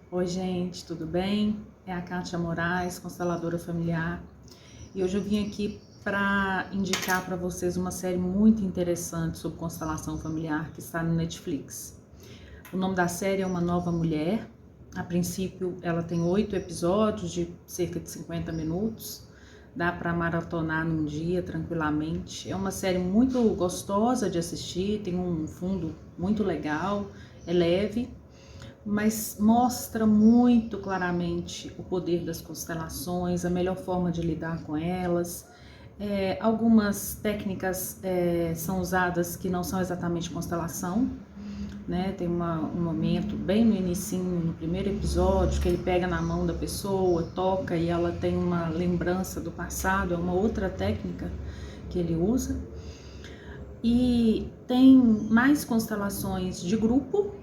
Oi, gente, tudo bem? É a Kátia Moraes, consteladora familiar, e hoje eu vim aqui para indicar para vocês uma série muito interessante sobre constelação familiar que está no Netflix. O nome da série é Uma Nova Mulher. A princípio, ela tem 8 episódios de cerca de 50 minutos. Dá para maratonar num dia tranquilamente. É uma série muito gostosa de assistir, tem um fundo muito legal, é leve, mas mostra muito claramente o poder das constelações, a melhor forma de lidar com elas. Algumas técnicas são usadas que não são exatamente constelação, né? Tem um momento bem no inicinho, no primeiro episódio, que ele pega na mão da pessoa, toca e ela tem uma lembrança do passado, é uma outra técnica que ele usa. E tem mais constelações de grupo,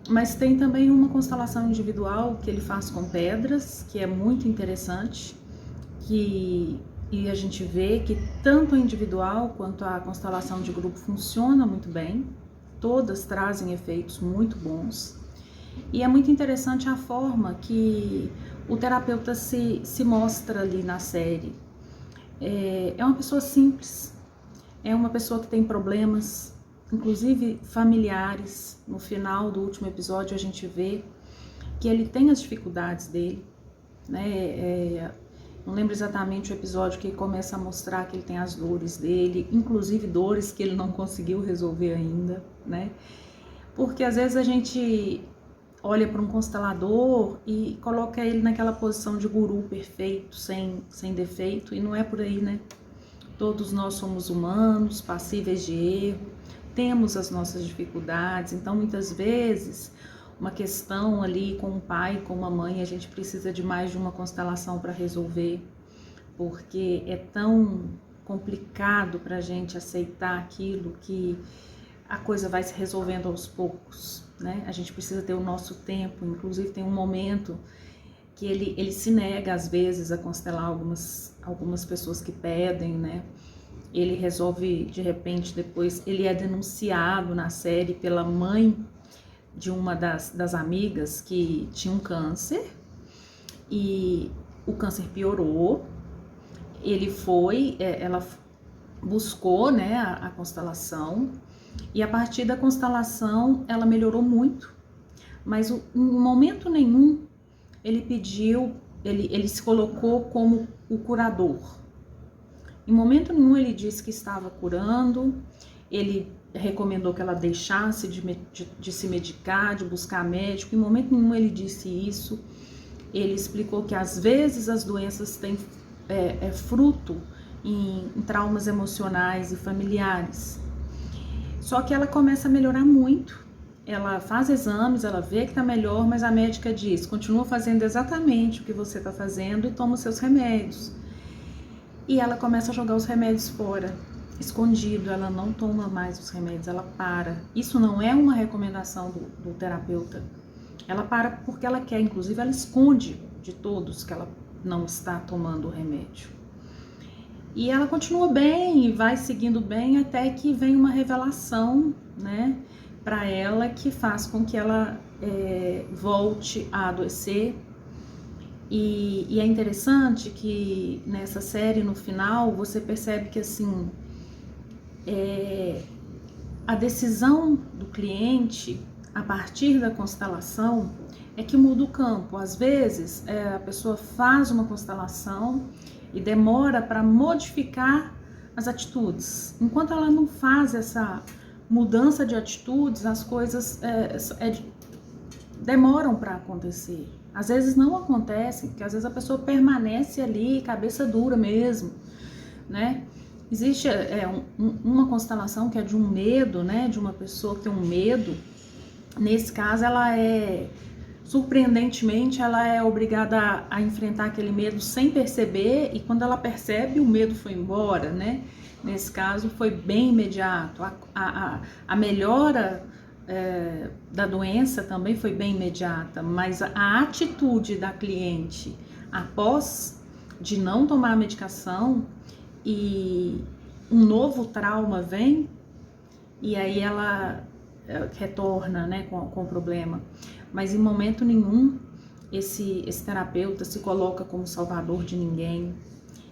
mas tem também uma constelação individual que ele faz com pedras, que é muito interessante, e a gente vê que tanto a individual quanto a constelação de grupo funciona muito bem, todas trazem efeitos muito bons, e é muito interessante a forma que o terapeuta se mostra ali na série. É uma pessoa simples, é uma pessoa que tem problemas, inclusive familiares. No final do último episódio a gente vê que ele tem as dificuldades dele, né? Não lembro exatamente o episódio que ele começa a mostrar que ele tem as dores dele, inclusive dores que ele não conseguiu resolver ainda, né? Porque às vezes a gente olha para um constelador e coloca ele naquela posição de guru perfeito, sem defeito, e não é por aí, né? Todos nós somos humanos, passíveis de erro, temos as nossas dificuldades, então muitas vezes uma questão ali com um pai, com uma mãe, a gente precisa de mais de uma constelação para resolver, porque é tão complicado para a gente aceitar aquilo que a coisa vai se resolvendo aos poucos, né? A gente precisa ter o nosso tempo, inclusive tem um momento que ele se nega às vezes a constelar algumas pessoas que pedem, né? Ele resolve, de repente, depois, ele é denunciado na série pela mãe de uma das amigas que tinha um câncer, e o câncer piorou. Ela buscou, né, a constelação, e a partir da constelação ela melhorou muito, mas em momento nenhum ele pediu, ele se colocou como o curador. Em momento nenhum ele disse que estava curando, ele recomendou que ela deixasse de se medicar, de buscar médico. Em momento nenhum ele disse isso. Ele explicou que às vezes as doenças têm fruto em traumas emocionais e familiares. Só que ela começa a melhorar muito. Ela faz exames, ela vê que está melhor, mas a médica diz: continua fazendo exatamente o que você está fazendo e toma os seus remédios. E ela começa a jogar os remédios fora, escondido, ela não toma mais os remédios, ela para. Isso não é uma recomendação do terapeuta. Ela para porque ela quer, inclusive ela esconde de todos que ela não está tomando o remédio. E ela continua bem e vai seguindo bem até que vem uma revelação, né, para ela, que faz com que ela volte a adoecer. E é interessante que nessa série, no final, você percebe que assim, a decisão do cliente, a partir da constelação, é que muda o campo. Às vezes, a pessoa faz uma constelação e demora para modificar as atitudes. Enquanto ela não faz essa mudança de atitudes, as coisas demoram para acontecer. Às vezes não acontecem, porque às vezes a pessoa permanece ali, cabeça dura mesmo, né? Existe uma constelação que é de um medo, né? De uma pessoa que tem um medo. Nesse caso, surpreendentemente, ela é obrigada a enfrentar aquele medo sem perceber, e quando ela percebe, o medo foi embora, né? Nesse caso, foi bem imediato. A melhora da doença também foi bem imediata, mas a atitude da cliente após de não tomar a medicação, e um novo trauma vem, e aí ela retorna, né, com o problema. Mas em momento nenhum Esse terapeuta se coloca como salvador de ninguém,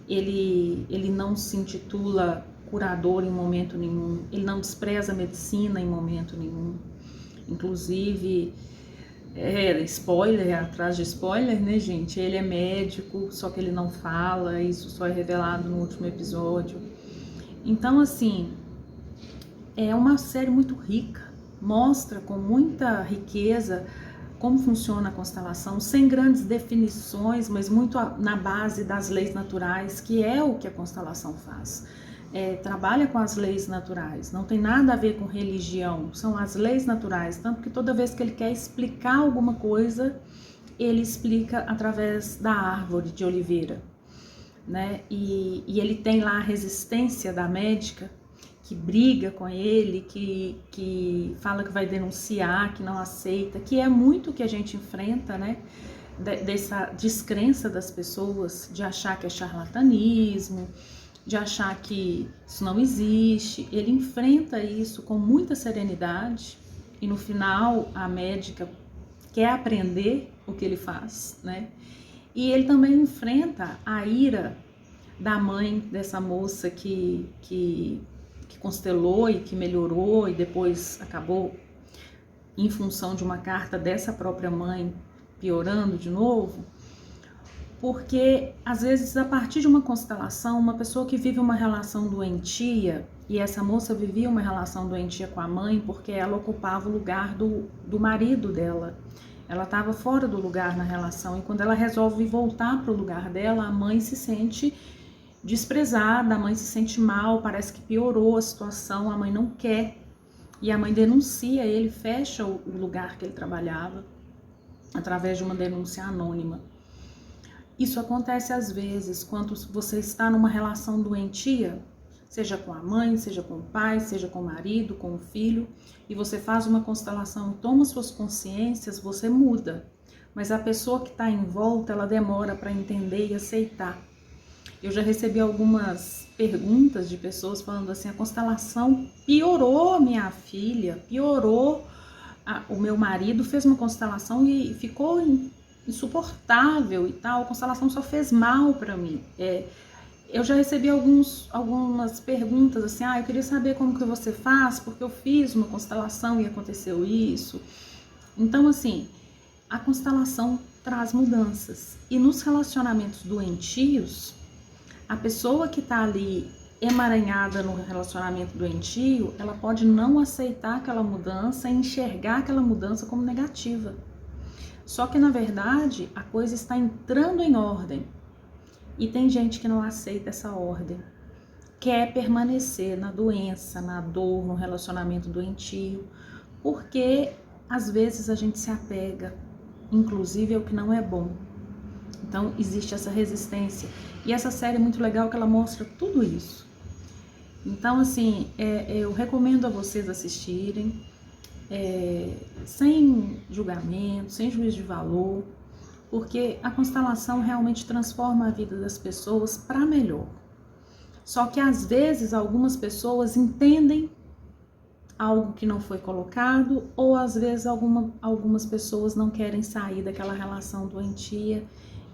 ele não se intitula curador em momento nenhum, ele não despreza a medicina em momento nenhum. Inclusive, spoiler atrás de spoiler, né, gente? Ele é médico, só que ele não fala, isso só é revelado no último episódio. Então, assim, é uma série muito rica, mostra com muita riqueza como funciona a constelação, sem grandes definições, mas muito na base das leis naturais, que é o que a constelação faz. Trabalha com as leis naturais, não tem nada a ver com religião, são as leis naturais, tanto que toda vez que ele quer explicar alguma coisa, ele explica através da árvore de oliveira, né? E ele tem lá a resistência da médica, que briga com ele, que fala que vai denunciar, que não aceita, que é muito o que a gente enfrenta, né? Dessa descrença das pessoas, de achar que é charlatanismo, de achar que isso não existe. Ele enfrenta isso com muita serenidade e no final a médica quer aprender o que ele faz, né? E ele também enfrenta a ira da mãe dessa moça que constelou e que melhorou e depois acabou, em função de uma carta dessa própria mãe, piorando de novo. Porque, às vezes, a partir de uma constelação, uma pessoa que vive uma relação doentia, e essa moça vivia uma relação doentia com a mãe porque ela ocupava o lugar do marido dela. Ela estava fora do lugar na relação, e quando ela resolve voltar para o lugar dela, a mãe se sente desprezada, a mãe se sente mal, parece que piorou a situação, a mãe não quer, e a mãe denuncia ele, fecha o lugar que ele trabalhava, através de uma denúncia anônima. Isso acontece às vezes quando você está numa relação doentia, seja com a mãe, seja com o pai, seja com o marido, com o filho, e você faz uma constelação, toma suas consciências, você muda. Mas a pessoa que está em volta, ela demora para entender e aceitar. Eu já recebi algumas perguntas de pessoas falando assim, a constelação piorou a minha filha, piorou o meu marido, fez uma constelação e ficou insuportável e tal, a constelação só fez mal para mim. Eu já recebi algumas perguntas assim, eu queria saber como que você faz, porque eu fiz uma constelação e aconteceu isso. Então, assim, a constelação traz mudanças. E nos relacionamentos doentios, a pessoa que está ali emaranhada no relacionamento doentio, ela pode não aceitar aquela mudança e enxergar aquela mudança como negativa. Só que, na verdade, a coisa está entrando em ordem. E tem gente que não aceita essa ordem. Quer permanecer na doença, na dor, no relacionamento doentio. Porque, às vezes, a gente se apega, inclusive, ao que não é bom. Então, existe essa resistência. E essa série é muito legal que ela mostra tudo isso. Então, assim, eu recomendo a vocês assistirem, sem julgamento, sem juízo de valor, porque a constelação realmente transforma a vida das pessoas para melhor. Só que, às vezes, algumas pessoas entendem algo que não foi colocado, ou às vezes algumas pessoas não querem sair daquela relação doentia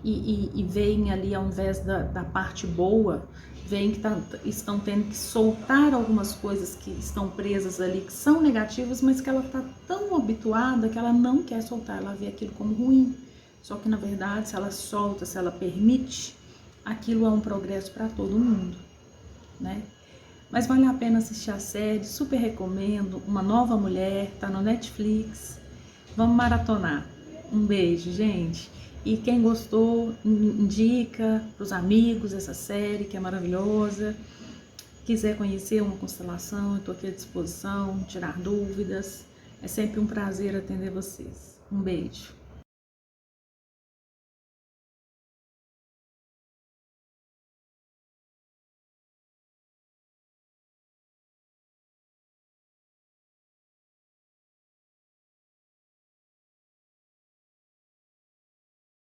e veem ali, ao invés da parte boa, veem que estão tendo que soltar algumas coisas que estão presas ali, que são negativas, mas que ela está tão habituada que ela não quer soltar, ela vê aquilo como ruim. Só que, na verdade, se ela solta, se ela permite, aquilo é um progresso para todo mundo, né? Mas vale a pena assistir a série, super recomendo. Uma Nova Mulher, tá no Netflix. Vamos maratonar. Um beijo, gente. E quem gostou, indica pros amigos essa série, que é maravilhosa. Quiser conhecer uma constelação, eu tô aqui à disposição, tirar dúvidas. É sempre um prazer atender vocês. Um beijo.